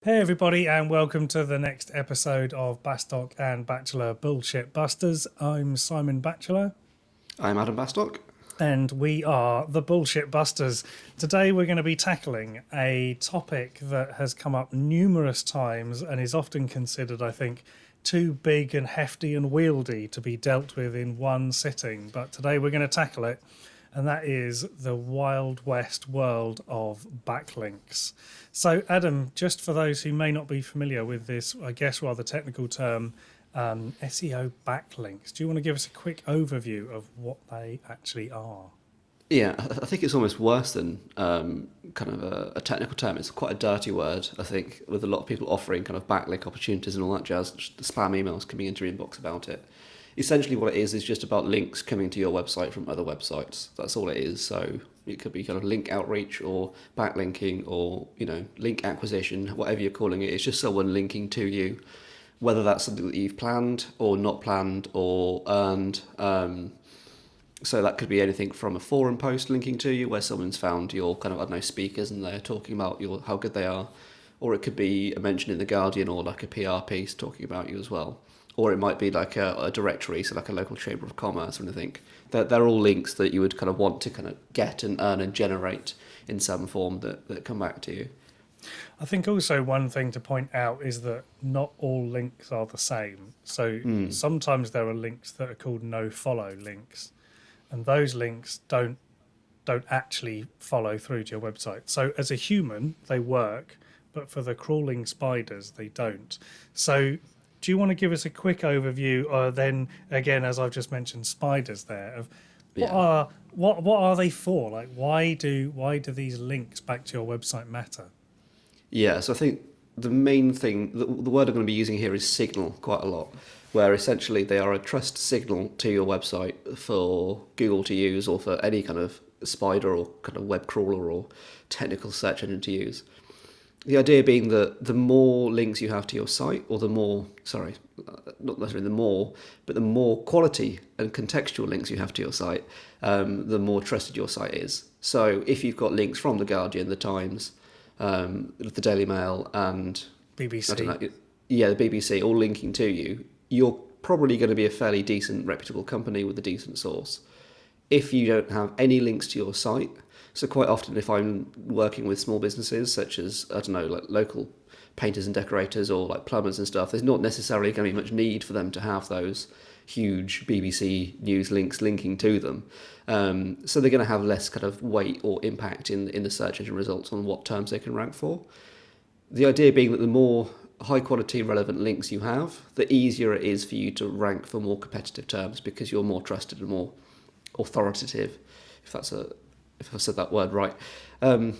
Hey everybody, and welcome to the next episode of Bastock and Bachelor Bullshit Busters. I'm Simon Batchelor, I'm Adam Bastock. and we are the Bullshit Busters. Today we're going to be tackling a topic that has come up numerous times and is often considered, I think, too big and hefty and wieldy to be dealt with in one sitting. But today we're going to tackle it, and that is the Wild West world of backlinks. So, Adam, just for those who may not be familiar with this, I guess, rather technical term, SEO backlinks, do you want to give us a quick overview of what they actually are? Yeah, I think it's almost worse than kind of a technical term. It's quite a dirty word, I think, with a lot of people offering kind of backlink opportunities and all that jazz, the spam emails coming into your inbox about it. Essentially, what it is just about links coming to your website from other websites. That's all it is. So it could be kind of link outreach or backlinking or, link acquisition, whatever you're calling it. It's just someone linking to you, whether that's something that you've planned or not planned or earned. So that could be anything from a forum post linking to you where someone's found your kind of, I don't know, speakers and they're talking about how good they are. Or it could be a mention in The Guardian or like a PR piece talking about you as well. Or it might be like a directory, so like a local chamber of commerce or anything. They're all links that you would kind of want to kind of get and earn and generate in some form that come back to you. I think also one thing to point out is that not all links are the same. So sometimes there are links that are called no follow links, and those links don't actually follow through to your website. So as a human, they work, but for the crawling spiders, they don't. So do you want to give us a quick overview, or then again, as I've just mentioned, spiders there of what Yeah. are what are they for? Like why do these links back to your website matter? Yeah, so I think the main thing, the word I'm going to be using here is signal quite a lot, where essentially they are a trust signal to your website for Google to use or for any kind of spider or kind of web crawler or technical search engine to use. The idea being that the more links you have to your site, or the more, sorry, not necessarily the more, but the more quality and contextual links you have to your site, the more trusted your site is. So if you've got links from The Guardian, The Times, the Daily Mail, and I don't BBC. know, yeah, the BBC, all linking to you, you're probably going to be a fairly decent, reputable company with a decent source. If you don't have any links to your site, so quite often if I'm working with small businesses such as, I don't know, like local painters and decorators or like plumbers and stuff, there's not necessarily going to be much need for them to have those huge BBC news links linking to them. So they're going to have less kind of weight or impact in the search engine results on what terms they can rank for. The idea being that the more high quality relevant links you have, the easier it is for you to rank for more competitive terms because you're more trusted and more authoritative, if I said that word right. Um,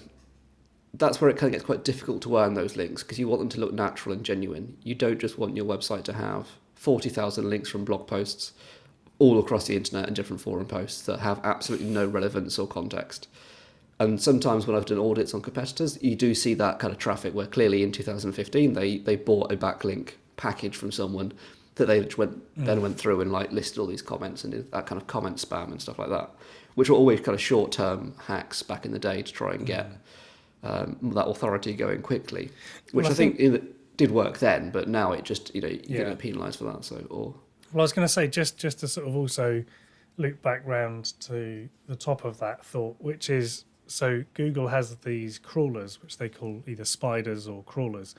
that's where it kind of gets quite difficult to earn those links because you want them to look natural and genuine. You don't just want your website to have 40,000 links from blog posts all across the internet and different forum posts that have absolutely no relevance or context. And sometimes when I've done audits on competitors, you do see that kind of traffic where clearly in 2015 they bought a backlink package from someone that then went through and like listed all these comments and did that kind of comment spam and stuff like that, which were always kind of short-term hacks back in the day to try and get that authority going quickly, which Well, I I think think did work then, but now it just you yeah. get penalised for that. So or Well, I was going to say just to sort of also loop back round to the top of that thought, which is so Google has these crawlers, which they call either spiders or crawlers,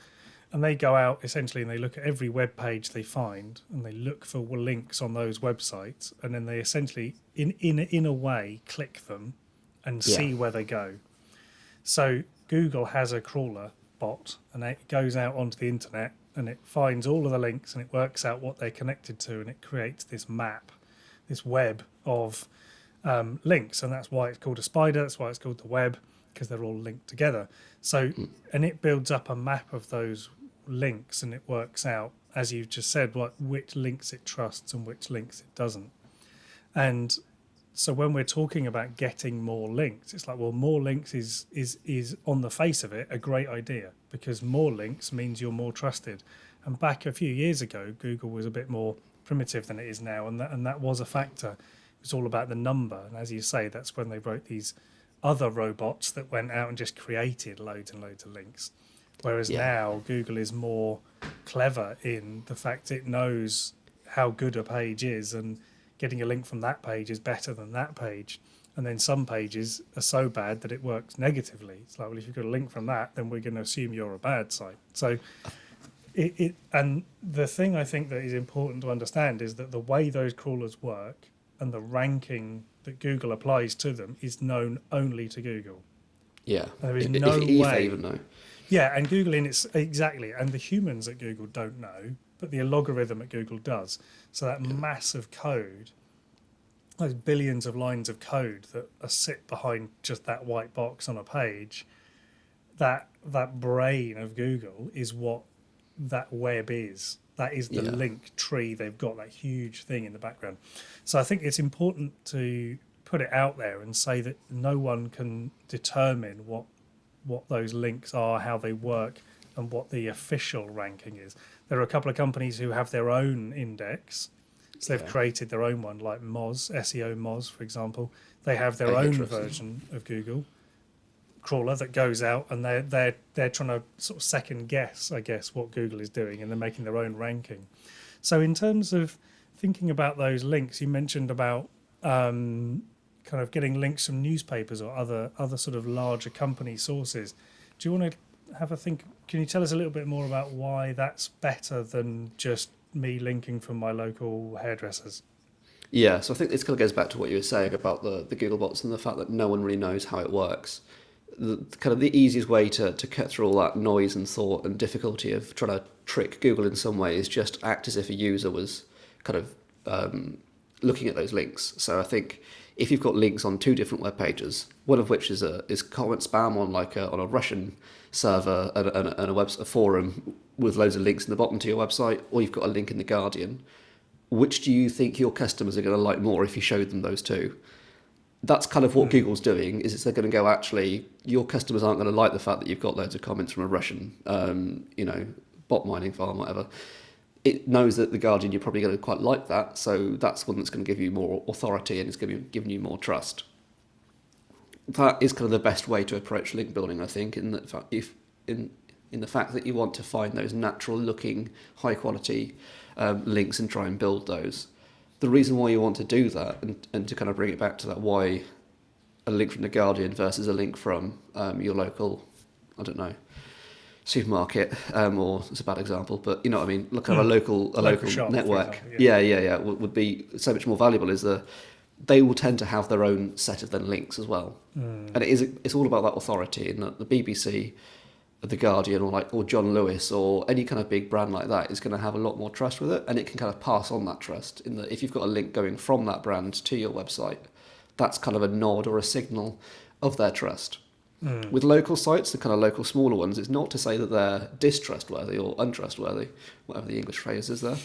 and they go out essentially and they look at every web page they find and they look for links on those websites, and then they essentially in a way click them and yeah, see where they go. So Google has a crawler bot, and it goes out onto the internet and it finds all of the links and it works out what they're connected to, and it creates this map, this web of links, and that's why it's called a spider. That's why it's called the web, because they're all linked together. So, and it builds up a map of those links, and it works out, as you've just said, what which links it trusts and which links it doesn't. And so when we're talking about getting more links, it's like, well, more links is on the face of it a great idea, because more links means you're more trusted. And back a few years ago, Google was a bit more primitive than it is now, and that was a factor. It was all about the number, and as you say, that's when they wrote these other robots that went out and just created loads and loads of links. Whereas Yeah. now Google is more clever in the fact it knows how good a page is, and getting a link from that page is better than that page. And then some pages are so bad that it works negatively. It's like, well, if you've got a link from that, then we're going to assume you're a bad site. So and the thing I think that is important to understand is that the way those crawlers work and the ranking that Google applies to them is known only to Google. Yeah. There is If, no if way. they even know. Yeah, and Google in its exactly, and the humans at Google don't know, but the algorithm at Google does. So that mass of code, those billions of lines of code that are sit behind just that white box on a page, that brain of Google is what that web is. That is the Yeah. link tree they've got, that huge thing in the background. So I think it's important to put it out there and say that no one can determine what those links are, how they work, and what the official ranking is. There are a couple of companies who have their own index. So they've created their own one, like Moz, SEO Moz, for example. They have their own version of Google crawler that goes out, and they're trying to sort of second guess, I guess, what Google is doing, and they're making their own ranking. So in terms of thinking about those links, you mentioned about kind of getting links from newspapers or other sort of larger company sources. Do you want to have a think? Can you tell us a little bit more about why that's better than just me linking from my local hairdressers? Yeah, so I think this kind of goes back to what you were saying about the Google bots and the fact that no one really knows how it works. Kind of the easiest way to cut through all that noise and thought and difficulty of trying to trick Google in some way is just act as if a user was kind of looking at those links. So I think if you've got links on two different web pages, one of which is comment spam on on a Russian server and a forum with loads of links in the bottom to your website, or you've got a link in the Guardian, which do you think your customers are going to like more if you showed them those two? That's kind of what Google's doing, is they're going to go, actually, your customers aren't going to like the fact that you've got loads of comments from a Russian, bot mining farm, whatever. It knows that the Guardian, you're probably going to quite like that, so that's one that's going to give you more authority and it's going to be giving you more trust. That is kind of the best way to approach link building, I think, in the fact that you want to find those natural-looking, high-quality links and try and build those. The reason why you want to do that, and to kind of bring it back to that, why a link from the Guardian versus a link from your local, supermarket, or it's a bad example, but you know what I mean, look at a local shop, network. example, Yeah, would be so much more valuable. Is they will tend to have their own set of then links as well, and it's all about that authority. And the BBC, the Guardian, or John Lewis, or any kind of big brand like that is going to have a lot more trust with it, and it can kind of pass on that trust. In that, if you've got a link going from that brand to your website, that's kind of a nod or a signal of their trust. With local sites, the kind of local smaller ones, it's not to say that they're distrustworthy or untrustworthy, whatever the English phrase is there.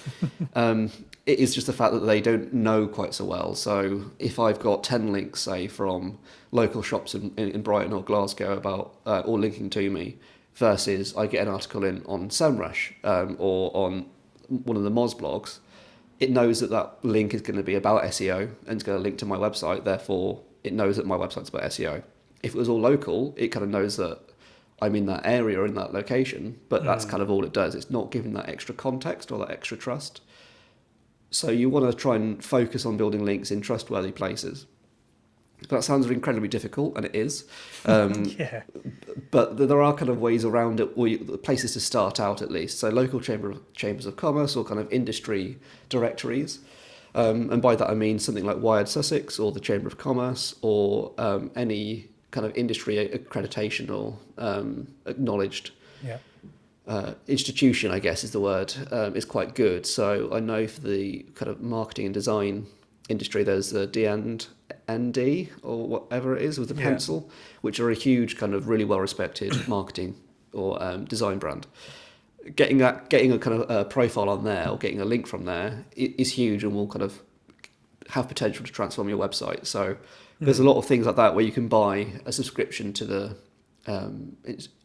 It is just the fact that they don't know quite so well. So if I've got 10 links, say, from local shops in Brighton or Glasgow about all linking to me, versus I get an article in on SEMrush or on one of the Moz blogs, it knows that link is going to be about SEO and it's going to link to my website, therefore it knows that my website's about SEO. If it was all local, it kind of knows that I'm in that area or in that location, but that's kind of all it does. It's not giving that extra context or that extra trust. So you want to try and focus on building links in trustworthy places. That sounds incredibly difficult, and it is. Yeah. But there are kind of ways around it, or places to start out at least. So local chambers of commerce or kind of industry directories. And by that I mean something like Wired Sussex or the Chamber of Commerce or any kind of industry accreditation or acknowledged institution, I guess is the word, is quite good. So I know for the kind of marketing and design industry, there's the D&D or whatever it is with the pencil, which are a huge kind of really well-respected marketing or design brand. Getting a kind of a profile on there or getting a link from there is huge and will kind of have potential to transform your website. So there's a lot of things like that where you can buy a subscription to the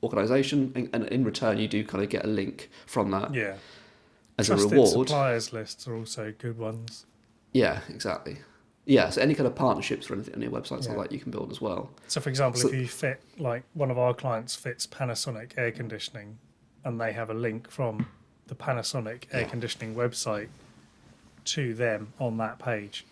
organisation, and in return you do kind of get a link from that as Trusted a reward. Suppliers lists are also good ones. Yeah, exactly. Yeah, so any kind of partnerships or anything on your websites Yeah. like that you can build as well. So, for example, if So you fit, like one of our clients fits Panasonic air conditioning, and they have a link from the Panasonic air yeah, conditioning website to them on that page.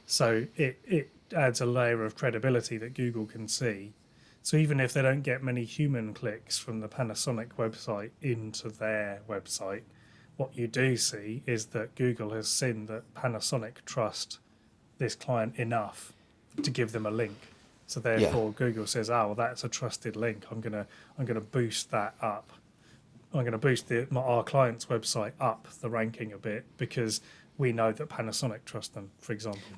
So it adds a layer of credibility that Google can see. So even if they don't get many human clicks from the Panasonic website into their website, what you do see is that Google has seen that Panasonic trust this client enough to give them a link. So yeah. therefore, Google says, "Oh, well, that's a trusted link. I'm gonna boost that up. I'm going to boost our client's website up the ranking a bit because we know that Panasonic trust them, for example."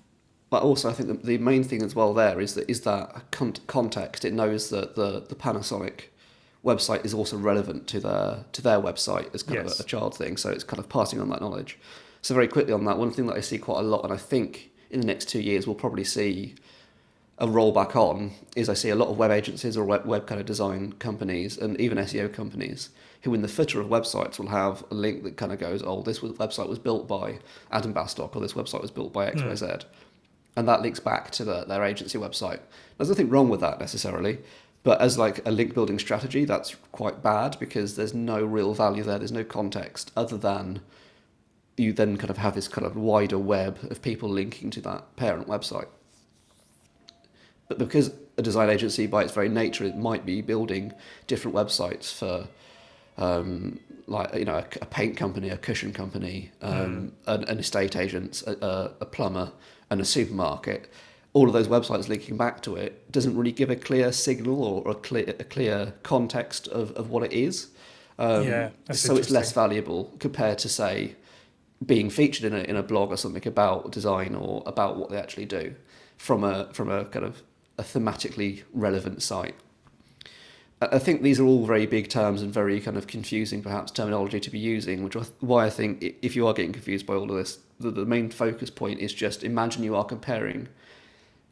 But also, I think the main thing as well there is that context. It knows that the Panasonic website is also relevant to their website as kind of Yes. a child thing. So it's kind of passing on that knowledge. So very quickly on that, one thing that I see quite a lot, and I think in the next 2 years we'll probably see a rollback on, is I see a lot of web agencies or web kind of design companies and even SEO companies who in the footer of websites will have a link that kind of goes, oh, website was built by Adam Bastock, or this website was built by XYZ. And that links back to their agency website. There's nothing wrong with that necessarily, but as like a link building strategy, that's quite bad because there's no real value there. There's no context other than you then kind of have this kind of wider web of people linking to that parent website. But because a design agency, by its very nature, it might be building different websites for, like a paint company, a cushion company, an estate agent, a plumber, and a supermarket. All of those websites linking back to it doesn't really give a clear signal or a clear context of what it is. Yeah, that's So it's less interesting. valuable compared to, say, being featured in a blog or something about design or about what they actually do from a kind of a thematically relevant site. I think these are all very big terms and very kind of confusing, perhaps, terminology to be using, which is why I think if you are getting confused by all of this, the main focus point is just imagine you are comparing,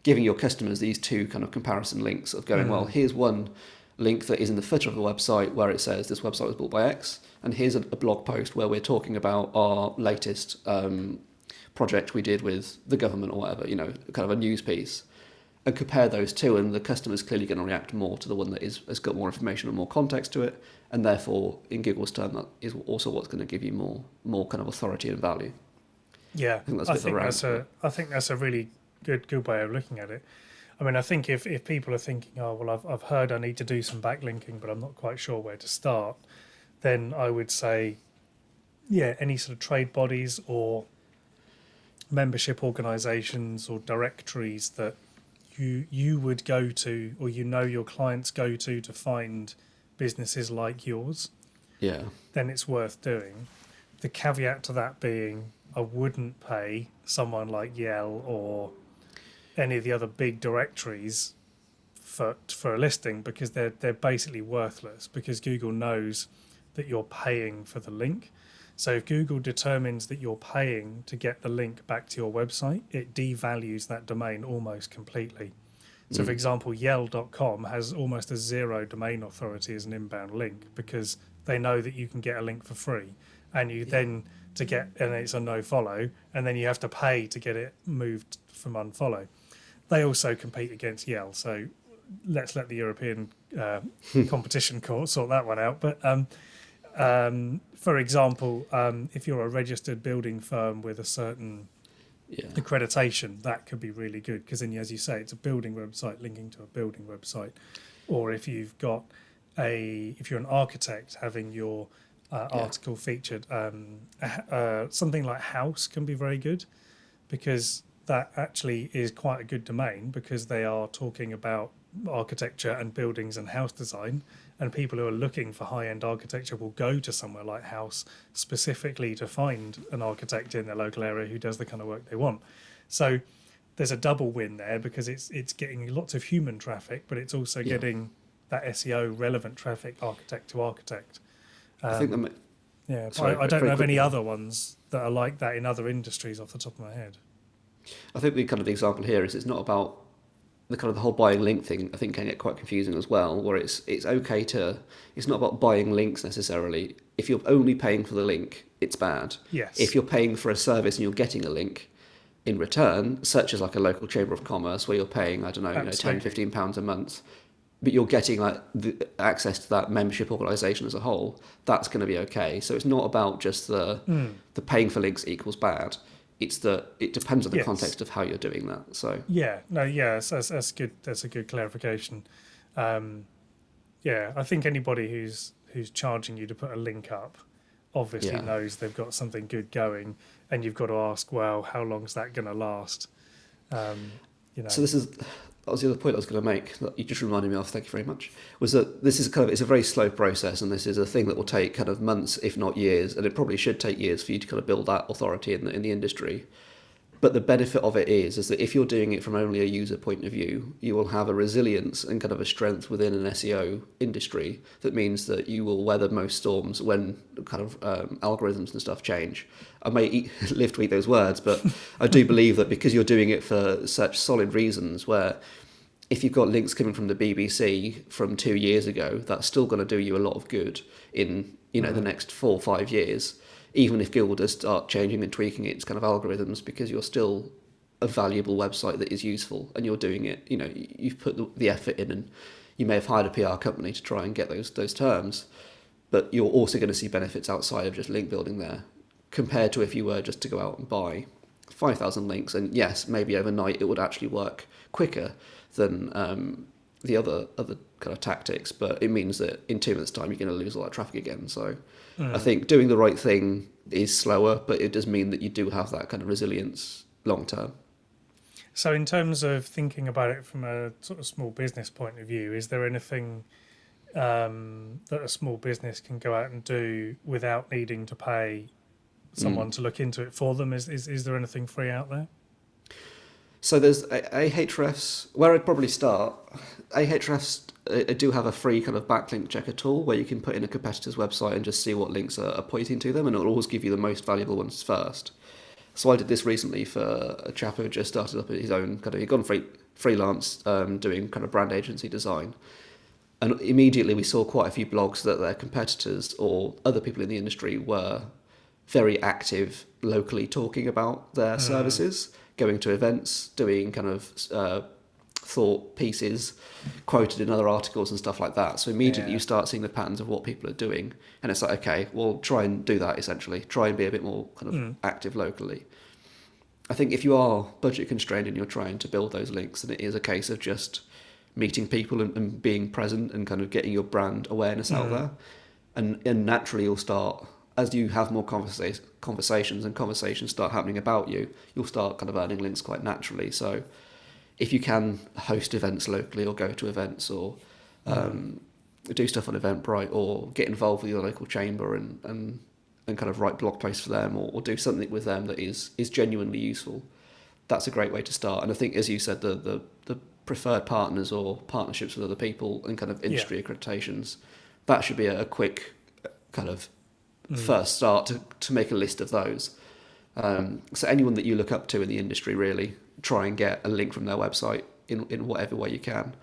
giving your customers these two kind of comparison links of going, well, here's one link that is in the footer of the website where it says this website was built by X, and here's a blog post where we're talking about our latest project we did with the government or whatever, kind of a news piece, and compare those two, and the customer's clearly going to react more to the one that has got more information and more context to it, and therefore, in Google's term, that is also what's going to give you more kind of authority and value. Yeah, I think that's a bit of a rant. I think that's a really good way of looking at it. I mean, I think if people are thinking, oh well, I've heard I need to do some backlinking, but I'm not quite sure where to start, then I would say, yeah, any sort of trade bodies or membership organisations or directories that you would go to, or your clients go to find businesses like yours, Yeah, then it's worth doing. The caveat to that being, I wouldn't pay someone like Yell or any of the other big directories for a listing, because they're basically worthless, because Google knows that you're paying for the link. So if Google determines that you're paying to get the link back to your website, it devalues that domain almost completely. So, for example, Yell.com has almost a zero domain authority as an inbound link, because they know that you can get a link for free, and and it's a no follow, and then you have to pay to get it moved from unfollow. They also compete against Yell, so let's let the European competition court sort that one out. But for example, if you're a registered building firm with a certain yeah, accreditation, that could be really good, because then, as you say, it's a building website linking to a building website. Or if you're an architect, having your article featured, something like house can be very good, because that actually is quite a good domain, because they are talking about architecture and buildings and house design, and people who are looking for high-end architecture will go to somewhere like House specifically to find an architect in their local area who does the kind of work they want. So there's a double win there, because it's getting lots of human traffic, but it's also yeah. getting that SEO relevant traffic, architect to architect. I think Yeah, sorry, I don't very know of any quickly. other ones that are like that in other industries off the top of my head. I think the example here is it's not about the whole buying link thing. I think can get quite confusing as well, where it's okay to, it's not about buying links necessarily. If you're only paying for the link, it's bad. Yes. If you're paying for a service and you're getting a link, in return, such as like a local chamber of commerce where you're paying, I don't know, you know, 10, Absolutely. £15 a month, but you're getting like the access to that membership organization as a whole, that's going to be okay. So it's not about just the paying for links equals bad. It's that it depends on the Yes. context of how you're doing that. So Yeah. No. Yeah. That's good. That's a good clarification. Um, yeah. I think anybody who's charging you to put a link up obviously yeah. knows they've got something good going, and you've got to ask, well, how long's that going to last? Um, you know. So that was the other point I was going to make that you just reminded me of. Thank you very much. Was that this is it's a very slow process, and this is a thing that will take kind of months, if not years, and it probably should take years for you to kind of build that authority in the industry. But the benefit of it is that if you're doing it from only a user point of view, you will have a resilience and kind of a strength within an SEO industry that means that you will weather most storms when kind of algorithms and stuff change. I may live to eat those words, but I do believe that because you're doing it for such solid reasons, where if you've got links coming from the BBC from 2 years ago, that's still going to do you a lot of good in the next 4 or 5 years, even if Google does start changing and tweaking its kind of algorithms, because you're still a valuable website that is useful and you're doing it. You know, you've put the effort in, and you may have hired a PR company to try and get those terms, but you're also going to see benefits outside of just link building there, compared to if you were just to go out and buy 5,000 links. And yes, maybe overnight it would actually work quicker than the other kind of tactics, but it means that in 2 months' time you're going to lose all that traffic again. So I think doing the right thing is slower, but it does mean that you do have that kind of resilience long term. So, in terms of thinking about it from a sort of small business point of view, is there anything that a small business can go out and do without needing to pay someone to look into it for them? Is there anything free out there? So there's Ahrefs, where I'd probably start. Ahrefs do have a free kind of backlink checker tool where you can put in a competitor's website and just see what links are pointing to them, and it'll always give you the most valuable ones first. So I did this recently for a chap who had just started up his own he'd gone freelance doing kind of brand agency design. And immediately we saw quite a few blogs that their competitors or other people in the industry were very active locally talking about their services, going to events, doing kind of thought pieces, quoted in other articles and stuff like that. So immediately Yeah. you start seeing the patterns of what people are doing. And it's like, okay, well, try and do that essentially. Try and be a bit more kind of active locally. I think if you are budget constrained and you're trying to build those links, then it is a case of just meeting people and being present and kind of getting your brand awareness out there. And naturally you'll start, as you have more conversations and conversations start happening about you, you'll start kind of earning links quite naturally. So if you can host events locally or go to events or do stuff on Eventbrite or get involved with your local chamber and kind of write blog posts for them or do something with them that is genuinely useful, that's a great way to start. And I think, as you said, the preferred partners or partnerships with other people and kind of industry accreditations, that should be a quick kind of first start to make a list of those. So anyone that you look up to in the industry, really try and get a link from their website in whatever way you can,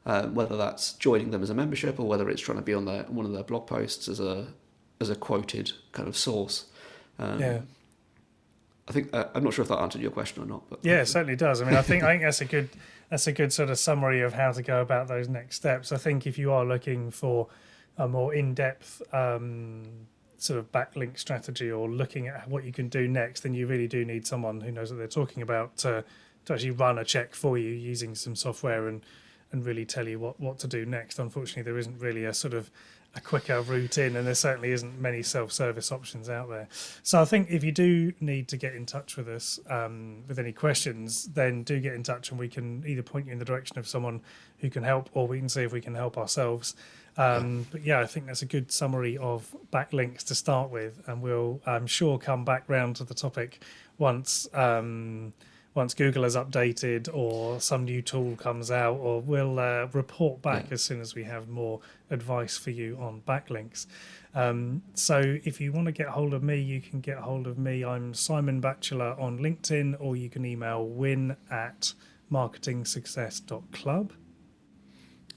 whether that's joining them as a membership or whether it's trying to be on one of their blog posts as a quoted kind of source. I think I'm not sure if that answered your question or not, but Yeah, it certainly does. I mean, I think that's a good sort of summary of how to go about those next steps. I think if you are looking for a more in-depth sort of backlink strategy or looking at what you can do next, then you really do need someone who knows what they're talking about to actually run a check for you using some software and really tell you what to do next. Unfortunately, there isn't really a sort of a quicker route in, and there certainly isn't many self-service options out there. So I think if you do need to get in touch with us with any questions, then do get in touch and we can either point you in the direction of someone who can help or we can see if we can help ourselves. But yeah, I think that's a good summary of backlinks to start with, and we'll, I'm sure, come back round to the topic once Google has updated or some new tool comes out, or we'll report back as soon as we have more advice for you on backlinks. So if you want to get hold of me, you can get hold of me. I'm Simon Batchelor on LinkedIn, or you can email win@marketingsuccess.club.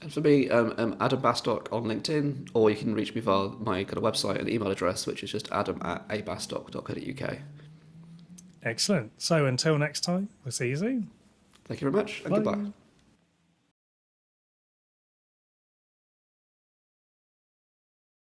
And for me, Adam Bastock on LinkedIn, or you can reach me via my kind of website and email address, which is just adam@abastock.co.uk. Excellent. So until next time, we'll see you soon. Thank you very much, and Bye. goodbye.